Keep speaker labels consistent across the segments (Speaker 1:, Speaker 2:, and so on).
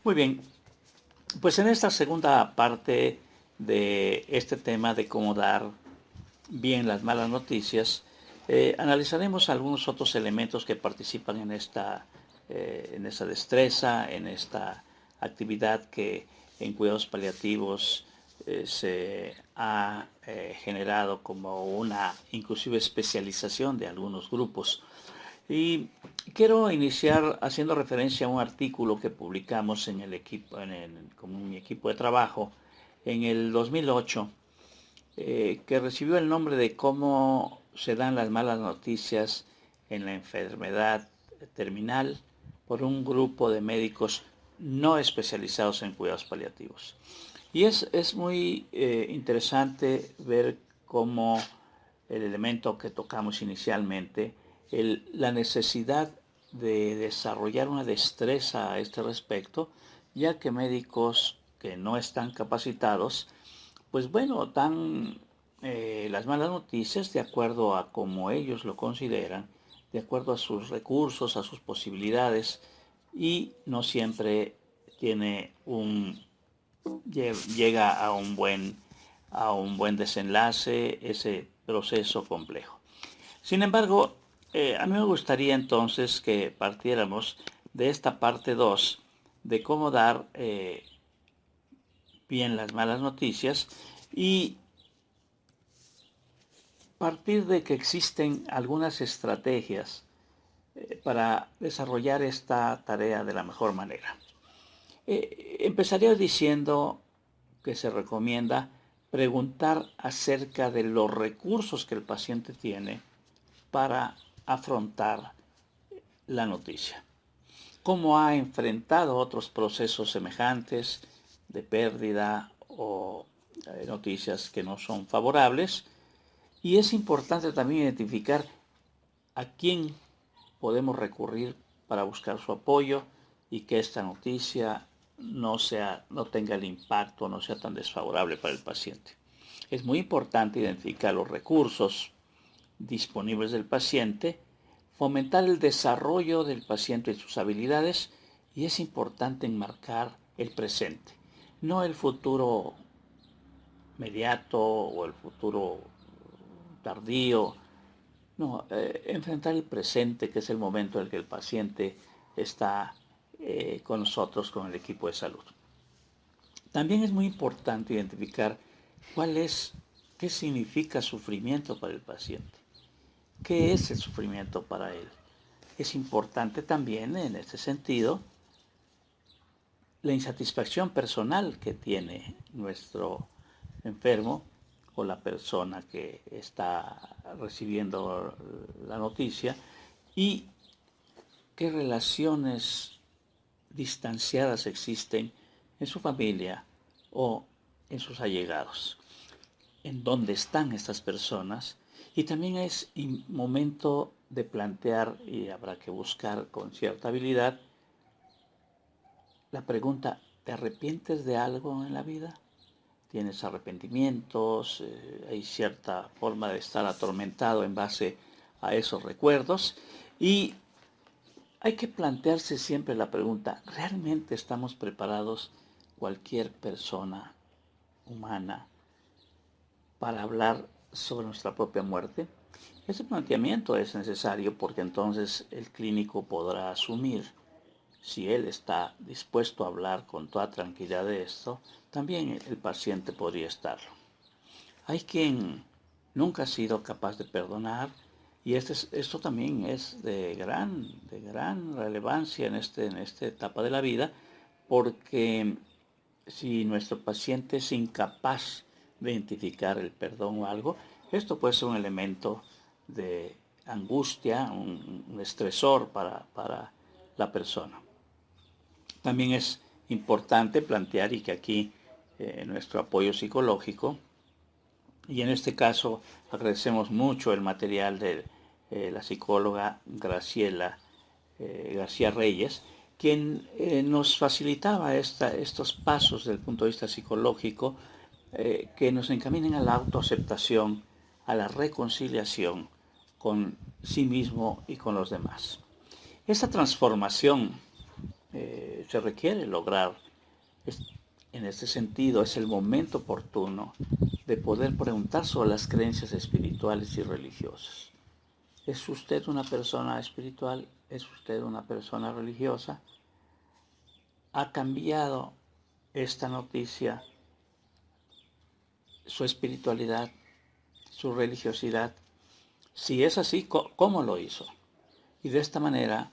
Speaker 1: Muy bien, pues en esta segunda parte de este tema de cómo dar bien las malas noticias, analizaremos algunos otros elementos que participan en esta destreza, en esta actividad que en cuidados paliativos se ha generado como una inclusive especialización de algunos grupos. Y quiero iniciar haciendo referencia a un artículo que publicamos en el equipo, con mi equipo de trabajo en el 2008, que recibió el nombre de cómo se dan las malas noticias en la enfermedad terminal por un grupo de médicos no especializados en cuidados paliativos. Y es muy interesante ver cómo el elemento que tocamos inicialmente, la necesidad de desarrollar una destreza a este respecto, ya que médicos que no están capacitados, pues bueno, dan las malas noticias de acuerdo a como ellos lo consideran, de acuerdo a sus recursos, a sus posibilidades, y no siempre tiene llega a un buen desenlace ese proceso complejo. Sin embargo, a mí me gustaría entonces que partiéramos de esta parte 2 de cómo dar bien las malas noticias y partir de que existen algunas estrategias para desarrollar esta tarea de la mejor manera. Empezaría diciendo que se recomienda preguntar acerca de los recursos que el paciente tiene para afrontar la noticia. Cómo ha enfrentado otros procesos semejantes de pérdida o noticias que no son favorables. Y es importante también identificar a quién podemos recurrir para buscar su apoyo y que esta noticia no tenga el impacto, no sea tan desfavorable para el paciente. Es muy importante identificar los recursos disponibles del paciente, fomentar el desarrollo del paciente y sus habilidades, y es importante enmarcar el presente, no el futuro inmediato o el futuro tardío. No, enfrentar el presente, que es el momento en el que el paciente está con nosotros, con el equipo de salud. También es muy importante identificar qué significa sufrimiento para el paciente. ¿Qué es el sufrimiento para él? Es importante también, en este sentido, la insatisfacción personal que tiene nuestro enfermo o la persona que está recibiendo la noticia y qué relaciones distanciadas existen en su familia o en sus allegados, en dónde están estas personas. Y también es momento de plantear, y habrá que buscar con cierta habilidad, la pregunta: ¿te arrepientes de algo en la vida? ¿Tienes arrepentimientos? Hay cierta forma de estar atormentado en base a esos recuerdos. Y hay que plantearse siempre la pregunta: ¿realmente estamos preparados, cualquier persona humana, para hablar sobre nuestra propia muerte? Ese planteamiento es necesario porque entonces el clínico podrá asumir, si él está dispuesto a hablar con toda tranquilidad de esto, también el paciente podría estarlo. Hay quien nunca ha sido capaz de perdonar, y esto también es de gran relevancia en esta etapa de la vida, porque si nuestro paciente es incapaz de identificar el perdón o algo, esto puede ser un elemento de angustia, un estresor para la persona. También es importante plantear, y que aquí nuestro apoyo psicológico, y en este caso agradecemos mucho el material de la psicóloga Graciela García Reyes, quien nos facilitaba estos pasos desde el punto de vista psicológico que nos encaminen a la autoaceptación, a la reconciliación con sí mismo y con los demás. Esta transformación se requiere lograr. En este sentido, es el momento oportuno de poder preguntar sobre las creencias espirituales y religiosas. ¿Es usted una persona espiritual? ¿Es usted una persona religiosa? ¿Ha cambiado esta noticia su espiritualidad, su religiosidad? Si es así, ¿cómo lo hizo? Y de esta manera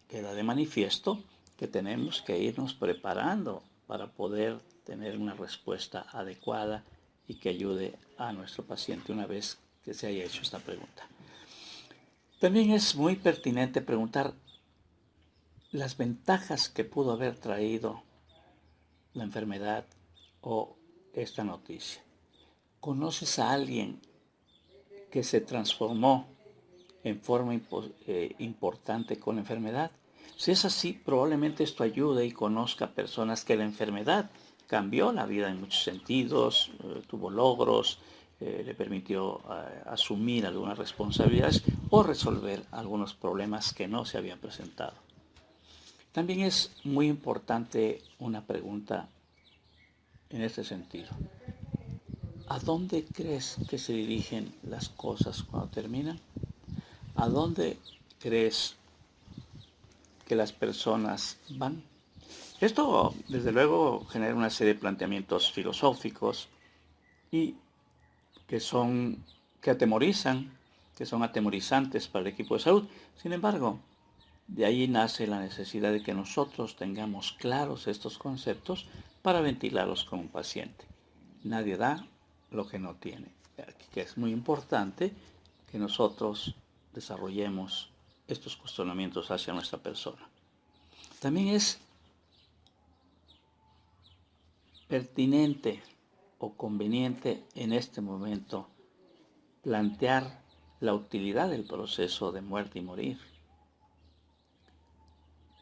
Speaker 1: queda de manifiesto que tenemos que irnos preparando para poder tener una respuesta adecuada y que ayude a nuestro paciente una vez que se haya hecho esta pregunta. También es muy pertinente preguntar las ventajas que pudo haber traído la enfermedad o esta noticia. ¿Conoces a alguien que se transformó en forma importante con la enfermedad? Si es así, probablemente esto ayude y conozca personas que la enfermedad cambió la vida en muchos sentidos, tuvo logros, le permitió asumir algunas responsabilidades o resolver algunos problemas que no se habían presentado. También es muy importante una pregunta en este sentido. ¿A dónde crees que se dirigen las cosas cuando terminan? ¿A dónde crees que las personas van? Esto, desde luego, genera una serie de planteamientos filosóficos y que atemorizan, que son atemorizantes para el equipo de salud. Sin embargo, de ahí nace la necesidad de que nosotros tengamos claros estos conceptos para ventilarlos con un paciente. Nadie da lo que no tiene. Aquí que es muy importante que nosotros desarrollemos estos cuestionamientos hacia nuestra persona. También es pertinente o conveniente en este momento plantear la utilidad del proceso de muerte y morir.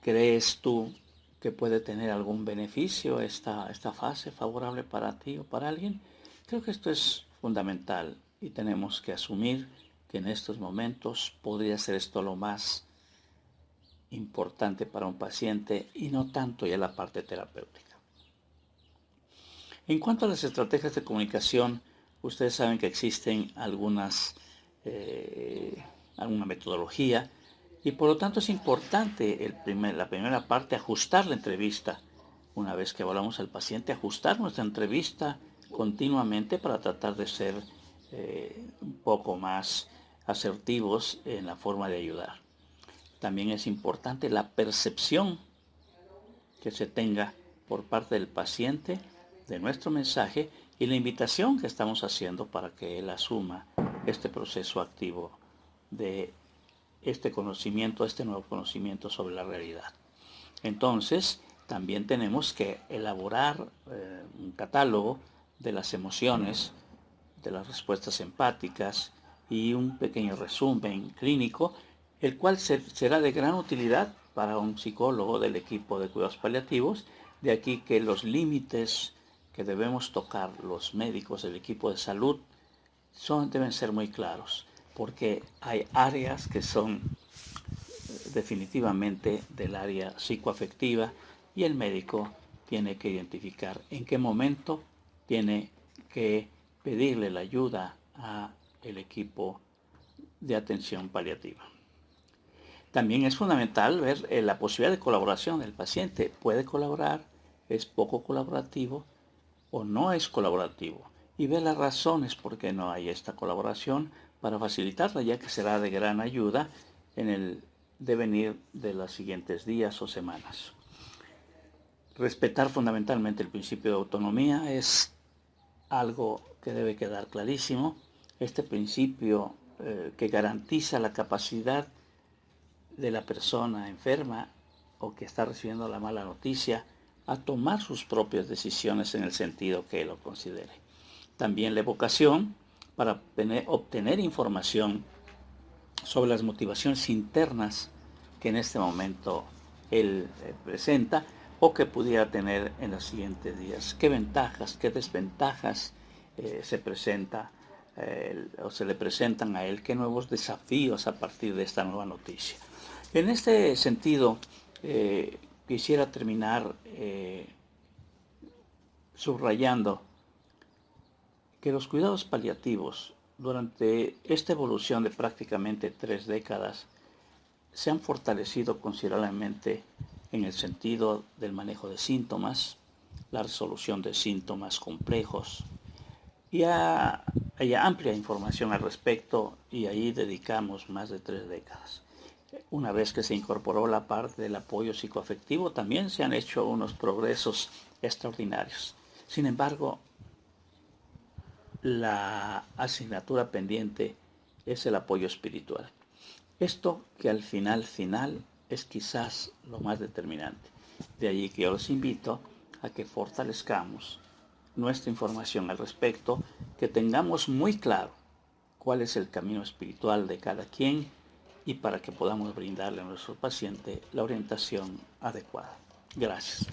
Speaker 1: ¿Crees tú que puede tener algún beneficio esta fase favorable para ti o para alguien? Creo que esto es fundamental y tenemos que asumir que en estos momentos podría ser esto lo más importante para un paciente y no tanto ya la parte terapéutica. En cuanto a las estrategias de comunicación, ustedes saben que existen alguna metodología y por lo tanto es importante la primera parte ajustar la entrevista. Una vez que evaluamos al paciente, ajustar nuestra entrevista continuamente para tratar de ser un poco más asertivos en la forma de ayudar. También es importante la percepción que se tenga por parte del paciente de nuestro mensaje y la invitación que estamos haciendo para que él asuma este proceso activo de este conocimiento, este nuevo conocimiento sobre la realidad. Entonces, también tenemos que elaborar un catálogo de las emociones, de las respuestas empáticas y un pequeño resumen clínico, el cual será de gran utilidad para un psicólogo del equipo de cuidados paliativos. De aquí que los límites que debemos tocar los médicos del equipo de salud deben ser muy claros, porque hay áreas que son definitivamente del área psicoafectiva y el médico tiene que identificar en qué momento tiene que pedirle la ayuda al equipo de atención paliativa. También es fundamental ver la posibilidad de colaboración del paciente. ¿Puede colaborar? ¿Es poco colaborativo? ¿O no es colaborativo? Y ver las razones por qué no hay esta colaboración para facilitarla, ya que será de gran ayuda en el devenir de los siguientes días o semanas. Respetar fundamentalmente el principio de autonomía es algo que debe quedar clarísimo. Este principio que garantiza la capacidad de la persona enferma o que está recibiendo la mala noticia a tomar sus propias decisiones en el sentido que él lo considere. También la evocación para obtener información sobre las motivaciones internas que en este momento él presenta o que pudiera tener en los siguientes días. ¿Qué ventajas, qué desventajas se le presentan a él? ¿Qué nuevos desafíos a partir de esta nueva noticia? En este sentido, quisiera terminar subrayando que los cuidados paliativos durante esta evolución de prácticamente 3 décadas se han fortalecido considerablemente en el sentido del manejo de síntomas, la resolución de síntomas complejos, y hay amplia información al respecto, y ahí dedicamos más de 3 décadas. Una vez que se incorporó la parte del apoyo psicoafectivo, también se han hecho unos progresos extraordinarios. Sin embargo, la asignatura pendiente es el apoyo espiritual. Esto que al final es quizás lo más determinante. De allí que yo los invito a que fortalezcamos nuestra información al respecto, que tengamos muy claro cuál es el camino espiritual de cada quien, y para que podamos brindarle a nuestro paciente la orientación adecuada. Gracias.